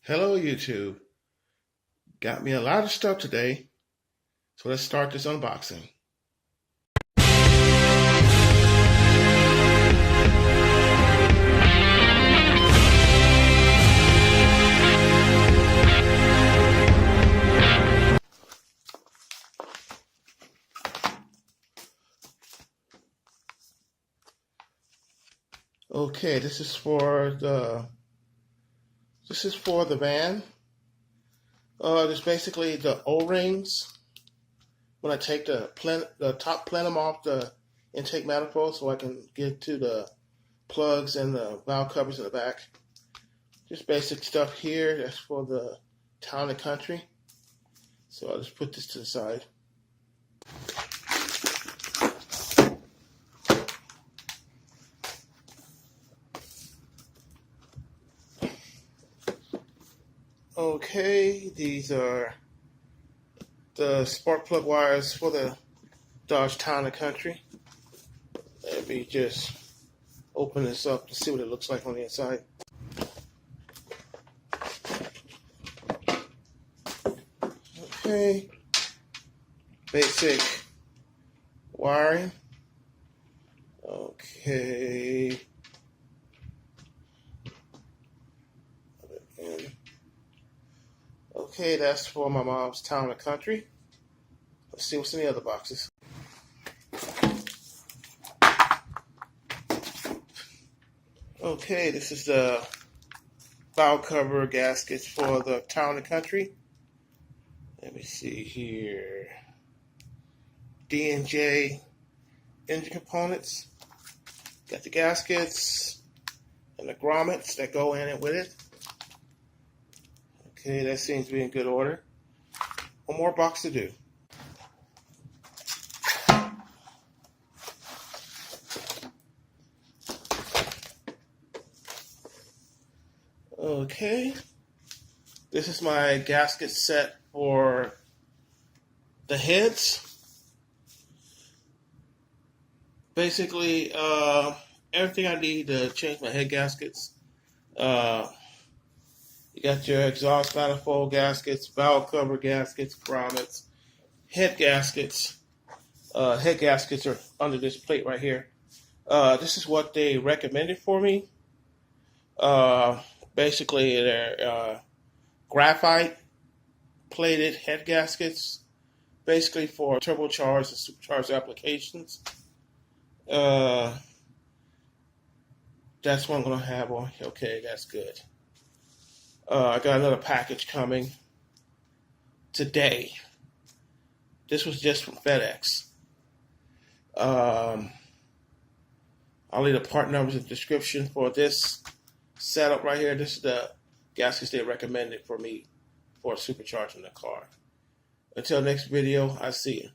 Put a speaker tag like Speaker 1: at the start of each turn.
Speaker 1: Hello YouTube. Got me a lot of stuff today, so let's start this unboxing. Okay, this is for the van. There's basically the O-rings. When I take the top plenum off the intake manifold, so I can get to the plugs and the valve covers in the back. Just basic stuff here. That's for the town and country. So I'll just put this to the side. Okay, these are the spark plug wires for the Dodge Town and Country. Let me just open this up to see what it looks like on the inside. Okay, basic wiring. Okay. Okay, that's for my mom's Town and Country. Let's see what's in the other boxes. Okay, this is the valve cover gaskets for the Town and Country. Let me see here. DNJ Engine Components. Got the gaskets and the grommets that go in it with it. Okay, that seems to be in good order. One more box to do. Okay, this is my gasket set for the heads. Basically, everything I need to change my head gaskets. You got your exhaust manifold gaskets, valve cover gaskets, grommets, head gaskets. Head gaskets are under this plate right here. This is what they recommended for me. Basically, they're graphite plated head gaskets, basically for turbocharged and supercharged applications. That's what I'm going to have on. Okay, that's good. I got another package coming today. This was just from FedEx. I'll leave the part numbers in the description for this setup right here. This is the gaskets they recommended for me for supercharging the car. Until next video, I see you.